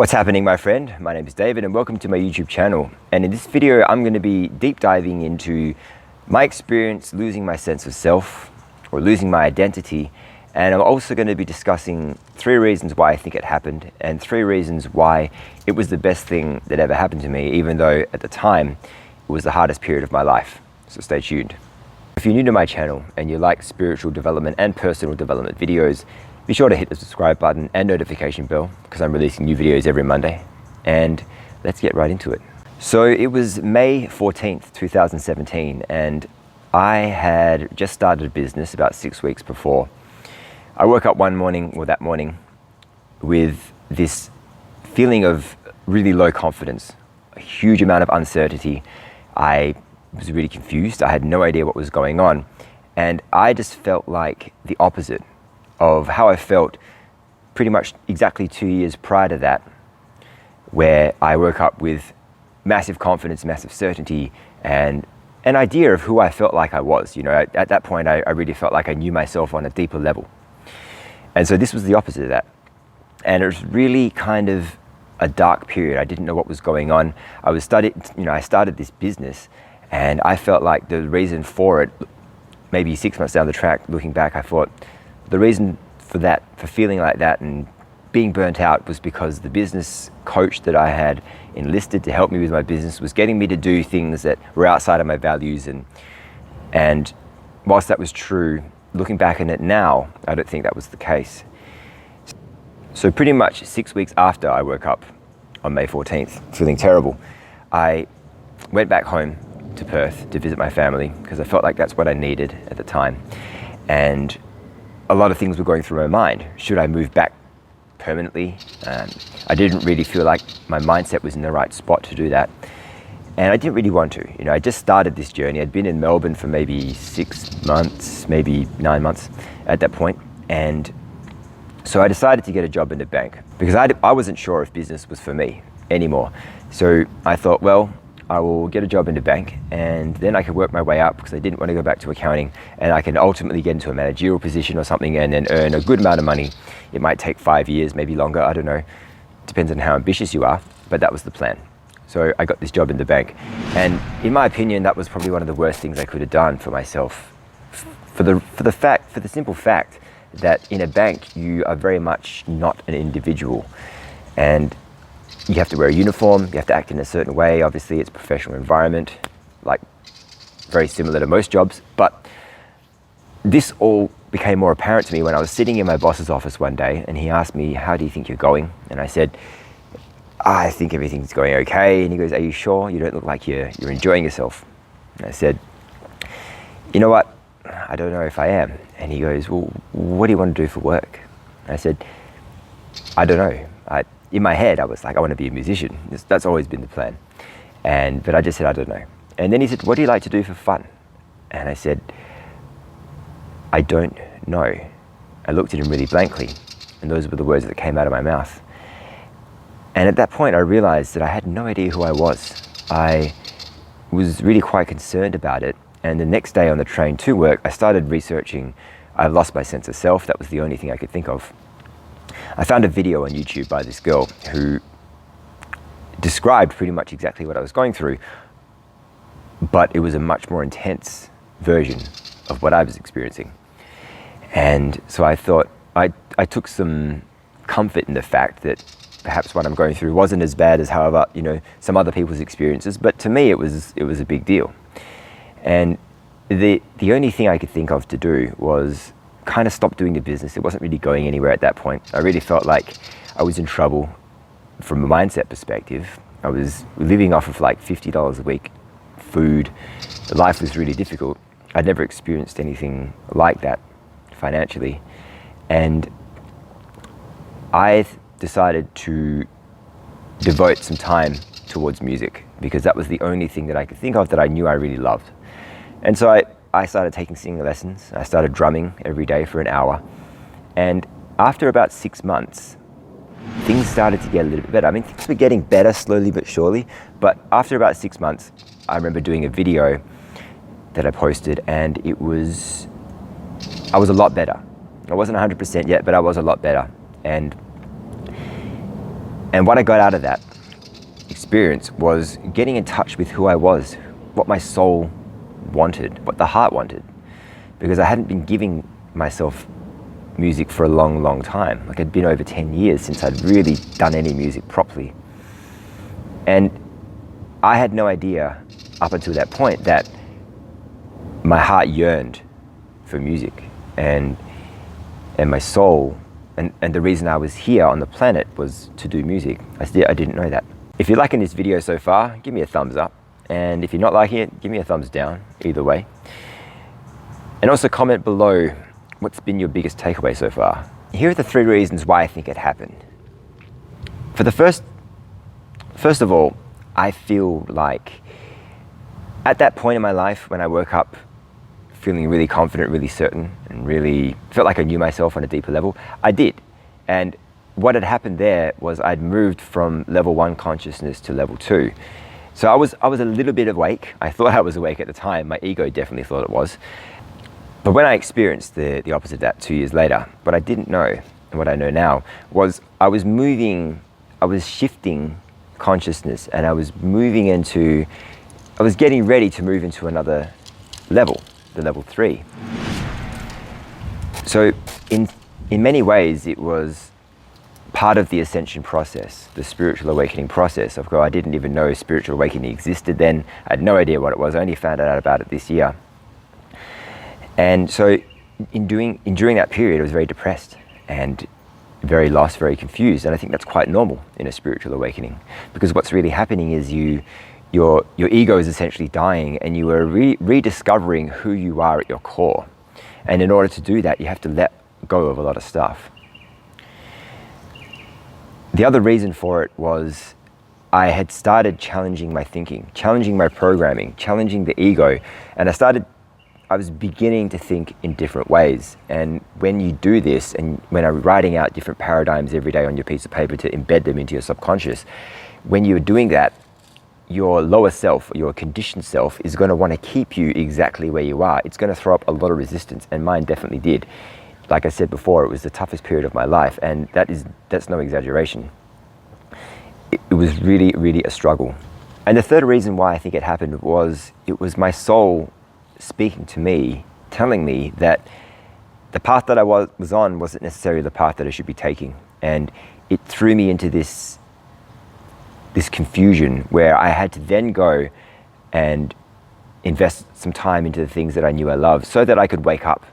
What's happening, my friend? My name is David and welcome to my YouTube channel. And in this video, I'm going to be deep diving into my experience losing my sense of self or losing my identity. And I'm also going to be discussing 3 reasons why I think it happened and 3 reasons why it was the best thing that ever happened to me, even though at the time it was the hardest period of my life. So stay tuned. If you're new to my channel and you like spiritual development and personal development videos, be sure to hit the subscribe button and notification bell because I'm releasing new videos every Monday. And let's get right into it. So it was May 14th, 2017, and I had just started a business about 6 weeks before. I woke up that morning, with this feeling of really low confidence, a huge amount of uncertainty. I was really confused. I had no idea what was going on. And I just felt like the opposite of how I felt pretty much exactly 2 years prior to that, where I woke up with massive confidence, massive certainty, and an idea of who I felt like I was. You know, at that point, I really felt like I knew myself on a deeper level. And so this was the opposite of that. And it was really kind of a dark period. I didn't know what was going on. I started this business, and I felt like the reason for it, maybe 6 months down the track, looking back, I thought, the reason for feeling like that and being burnt out was because the business coach that I had enlisted to help me with my business was getting me to do things that were outside of my values. And whilst that was true, looking back on it now, I don't think that was the case. So pretty much 6 weeks after I woke up on May 14th, feeling terrible, I went back home to Perth to visit my family because I felt like that's what I needed at the time. And a lot of things were going through my mind. Should I move back permanently? I didn't really feel like my mindset was in the right spot to do that. And I didn't really want to. You know, I just started this journey. I'd been in Melbourne for maybe 6 months, maybe 9 months at that point. And so I decided to get a job in the bank because I wasn't sure if business was for me anymore. So I thought, well, I will get a job in the bank and then I can work my way up because I didn't want to go back to accounting, and I can ultimately get into a managerial position or something and then earn a good amount of money. It might take 5 years, maybe longer, I don't know. Depends on how ambitious you are, but that was the plan. So I got this job in the bank, and in my opinion, that was probably one of the worst things I could have done for myself. For the simple fact that in a bank, you are very much not an individual, and you have to wear a uniform, you have to act in a certain way. Obviously, it's a professional environment, like very similar to most jobs. But this all became more apparent to me when I was sitting in my boss's office one day and he asked me, "How do you think you're going?" And I said, "I think everything's going okay." And he goes, "Are you sure? You don't look like you're enjoying yourself." And I said, "You know what? I don't know if I am." And he goes, "Well, what do you want to do for work?" And I said, "I don't know." In my head, I was like, I want to be a musician. That's always been the plan. But I just said, I don't know. And then he said, "What do you like to do for fun?" And I said, "I don't know." I looked at him really blankly, and those were the words that came out of my mouth. And at that point, I realized that I had no idea who I was. I was really quite concerned about it. And the next day on the train to work, I started researching. I lost my sense of self. That was the only thing I could think of. I found a video on YouTube by this girl who described pretty much exactly what I was going through, but it was a much more intense version of what I was experiencing. And so I thought, I took some comfort in the fact that perhaps what I'm going through wasn't as bad as however, some other people's experiences, but to me it was a big deal. And the only thing I could think of to do was kind of stop doing the business. It wasn't really going anywhere at that point. I really felt like I was in trouble from a mindset perspective. I was living off of like $50 a week, food. Life was really difficult. I'd never experienced anything like that financially. And I decided to devote some time towards music because that was the only thing that I could think of that I knew I really loved. And so I started taking singing lessons. I started drumming every day for an hour. And after about 6 months, things started to get a little bit better. I mean, things were getting better slowly but surely. But after about 6 months, I remember doing a video that I posted, and I was a lot better. I wasn't 100% yet, but I was a lot better. And And what I got out of that experience was getting in touch with who I was, what my soul wanted, what the heart wanted. Because I hadn't been giving myself music for a long, long time. Like, it'd been over 10 years since I'd really done any music properly. And I had no idea up until that point that my heart yearned for music, and my soul, and the reason I was here on the planet was to do music. I didn't know that. If you're liking this video so far, give me a thumbs up. And if you're not liking it, give me a thumbs down, either way. And also comment below what's been your biggest takeaway so far. Here are the 3 reasons why I think it happened. For the first of all, I feel like at that point in my life when I woke up feeling really confident, really certain, and really felt like I knew myself on a deeper level, I did. And what had happened there was I'd moved from level 1 consciousness to level 2. So I was a little bit awake. I thought I was awake at the time. My ego definitely thought it was. But when I experienced the opposite of that 2 years later, what I didn't know, and what I know now, was I was shifting consciousness, and I was getting ready to move into another level, the level 3. So in many ways, it was part of the ascension process, the spiritual awakening process. Of course, I didn't even know spiritual awakening existed then. I had no idea what it was. I only found out about it this year. And so during that period, I was very depressed and very lost, very confused. And I think that's quite normal in a spiritual awakening, because what's really happening is your ego is essentially dying, and you are rediscovering who you are at your core. And in order to do that, you have to let go of a lot of stuff. The other reason for it was I had started challenging my thinking, challenging my programming, challenging the ego, and I was beginning to think in different ways. And when you do this, and when I'm writing out different paradigms every day on your piece of paper to embed them into your subconscious, when you're doing that, your lower self, your conditioned self, is going to want to keep you exactly where you are. It's going to throw up a lot of resistance, and mine definitely did. Like I said before, it was the toughest period of my life, and that's no exaggeration. It was really, really a struggle. And the third reason why I think it happened was it was my soul speaking to me, telling me that the path that I was on wasn't necessarily the path that I should be taking. And it threw me into this confusion where I had to then go and invest some time into the things that I knew I loved so that I could wake up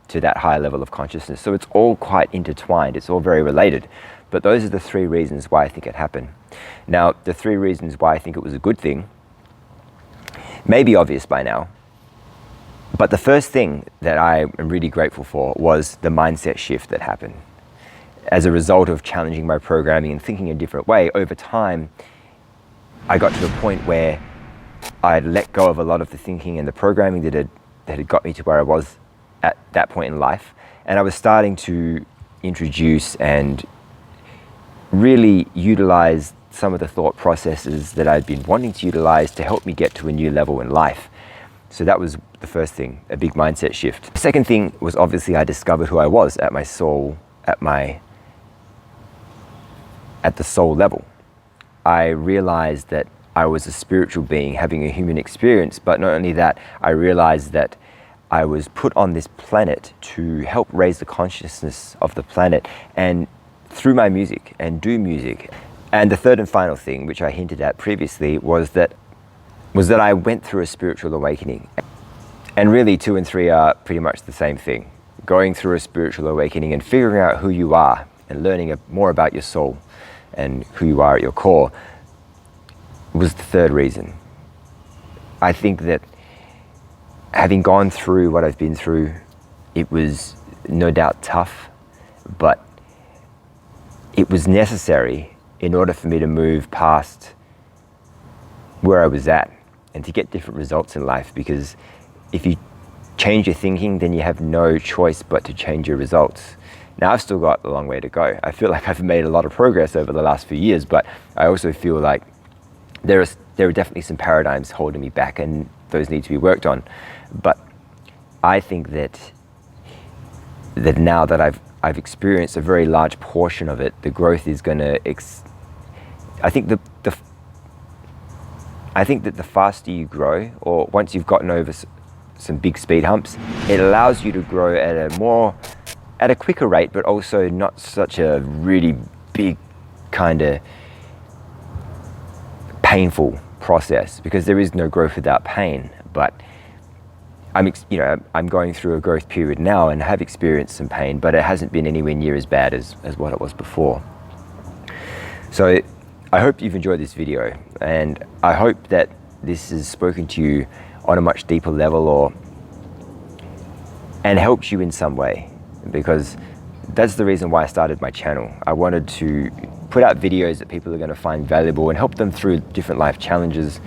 to that higher level of consciousness. So it's all quite intertwined. It's all very related. But those are the 3 reasons why I think it happened. Now, the 3 reasons why I think it was a good thing may be obvious by now. But the first thing that I am really grateful for was the mindset shift that happened. As a result of challenging my programming and thinking a different way, over time, I got to a point where I'd let go of a lot of the thinking and the programming that had got me to where I was at that point in life. And I was starting to introduce and really utilize some of the thought processes that I'd been wanting to utilize to help me get to a new level in life. So that was the first thing, a big mindset shift. The second thing was obviously I discovered who I was at my soul, at the soul level. I realized that I was a spiritual being having a human experience, but not only that, I realized that I was put on this planet to help raise the consciousness of the planet, and through my music and do music. And the third and final thing, which I hinted at previously, was that I went through a spiritual awakening. And really 2 and 3 are pretty much the same thing. Going through a spiritual awakening and figuring out who you are and learning more about your soul and who you are at your core was the third reason. I think that having gone through what I've been through, it was no doubt tough, but it was necessary in order for me to move past where I was at and to get different results in life. Because if you change your thinking, then you have no choice but to change your results. Now, I've still got a long way to go. I feel like I've made a lot of progress over the last few years, but I also feel like there are definitely some paradigms holding me back, and those need to be worked on. But I think that now that I've experienced a very large portion of it, the growth is going to I think I think that the faster you grow, or once you've gotten over some big speed humps, it allows you to grow at a quicker rate, but also not such a really big kind of painful process, because there is no growth without pain. But I'm going through a growth period now and have experienced some pain, but it hasn't been anywhere near as bad as what it was before. So I hope you've enjoyed this video, and I hope that this has spoken to you on a much deeper level and helped you in some way, because that's the reason why I started my channel. I wanted to put out videos that people are going to find valuable and help them through different life challenges.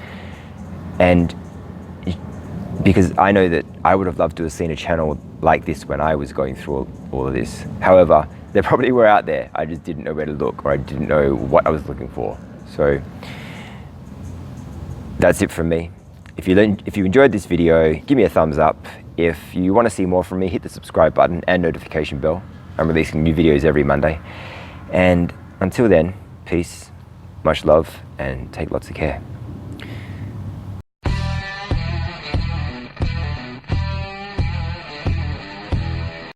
And because I know that I would have loved to have seen a channel like this when I was going through all of this. However, they probably were out there. I just didn't know where to look, or I didn't know what I was looking for. So that's it from me. If you enjoyed this video, give me a thumbs up. If you want to see more from me, hit the subscribe button and notification bell. I'm releasing new videos every Monday. And until then, peace, much love, and take lots of care.